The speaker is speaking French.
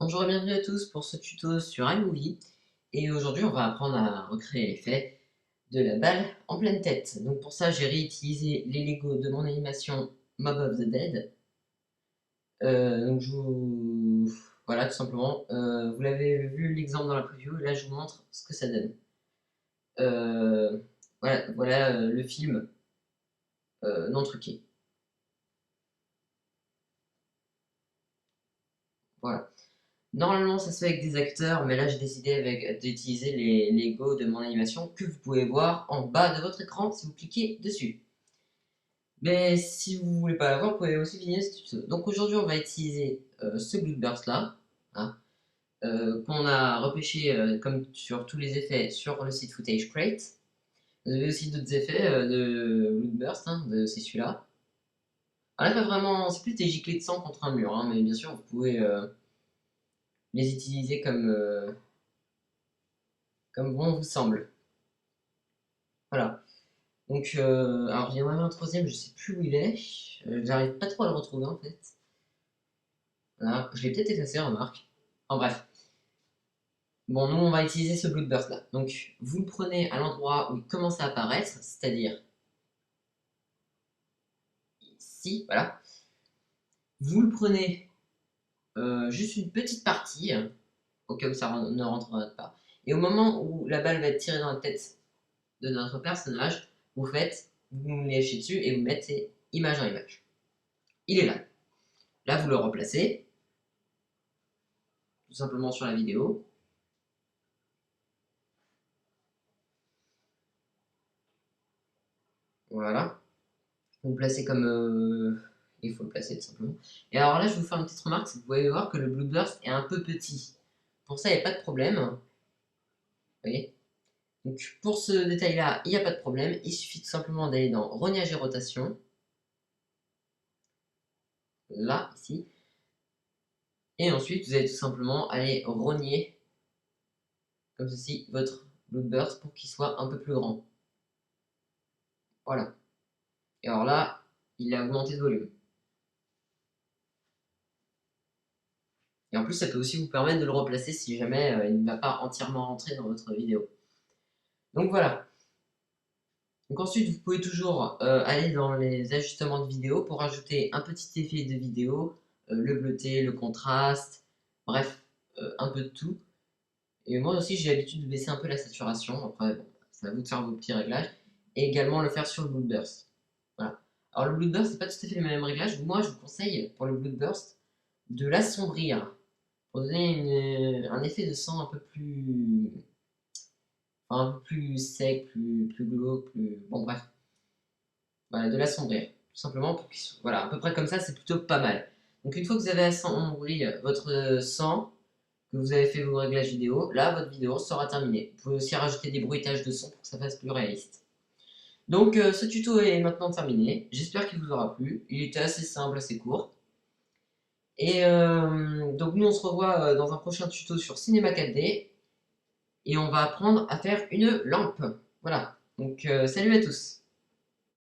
Bonjour et bienvenue à tous pour ce tuto sur iMovie. Et aujourd'hui, on va apprendre à recréer l'effet de la balle en pleine tête. Donc pour ça, j'ai réutilisé les Lego de mon animation Mob of the Dead. Donc voilà, tout simplement. Vous l'avez vu l'exemple dans la preview, et là je vous montre ce que ça donne. Voilà le film non truqué. Voilà. Normalement, ça se fait avec des acteurs, mais là, j'ai décidé d'utiliser les Lego de mon animation que vous pouvez voir en bas de votre écran si vous cliquez dessus. Mais si vous voulez pas la voir, vous pouvez aussi finir ce tuto. Donc aujourd'hui, on va utiliser ce Bloodburst là, hein, qu'on a repêché comme sur tous les effets sur le site Footage Crate. Vous avez aussi d'autres effets de Bloodburst, hein, c'est celui-là. Alors là, pas vraiment, c'est plus des giclées de sang contre un mur, hein, mais bien sûr, vous pouvez les utiliser comme bon vous semble. Voilà. Donc, alors il y en avait un troisième, je sais plus où il est. J'arrive pas trop à le retrouver en fait. Voilà. Je l'ai peut-être effacé, remarque. En bref. Bon, nous on va utiliser ce Bloodburst là. Donc, vous le prenez à l'endroit où il commence à apparaître, c'est-à-dire ici, voilà. Vous le prenez juste une petite partie, hein, au cas où ça ne rentrera pas. Et au moment où la balle va être tirée dans la tête de notre personnage, vous lâchez dessus et vous mettez image en image. Il est là. Là, vous le replacez, tout simplement sur la vidéo. Voilà. Vous le placez comme il faut le placer tout simplement. Et alors là, je vais vous faire une petite remarque, c'est que vous pouvez voir que le Blue Burst est un peu petit. Pour ça, il n'y a pas de problème. Vous voyez. Donc pour ce détail-là, il n'y a pas de problème. Il suffit tout simplement d'aller dans Rognage et Rotation. Là, ici. Et ensuite, vous allez tout simplement aller rogner, comme ceci, votre Blue Burst pour qu'il soit un peu plus grand. Voilà. Et alors là, il a augmenté de volume. Et en plus, ça peut aussi vous permettre de le replacer si jamais il ne va pas entièrement rentrer dans votre vidéo. Donc voilà. Donc ensuite, vous pouvez toujours aller dans les ajustements de vidéo pour ajouter un petit effet de vidéo, le bleuté, le contraste, bref, un peu de tout. Et moi aussi, j'ai l'habitude de baisser un peu la saturation. Après, bon, c'est à vous de faire vos petits réglages. Et également le faire sur le Bloodburst. Voilà. Alors le Bloodburst, c'est pas tout à fait les mêmes réglages. Moi, je vous conseille pour le Bloodburst de l'assombrir pour donner un effet de sang un peu plus, enfin, un peu plus sec, plus glauque, plus, bon bref, voilà, de l'assombrir, tout simplement pour qu'il soit, voilà, à peu près comme ça, c'est plutôt pas mal. Donc une fois que vous avez assombri votre sang, que vous avez fait vos réglages vidéo, là votre vidéo sera terminée. Vous pouvez aussi rajouter des bruitages de son pour que ça fasse plus réaliste. Donc ce tuto est maintenant terminé, j'espère qu'il vous aura plu, il était assez simple, assez court. Et donc nous on se revoit dans un prochain tuto sur Cinema 4D et on va apprendre à faire une lampe. Voilà, donc salut à tous.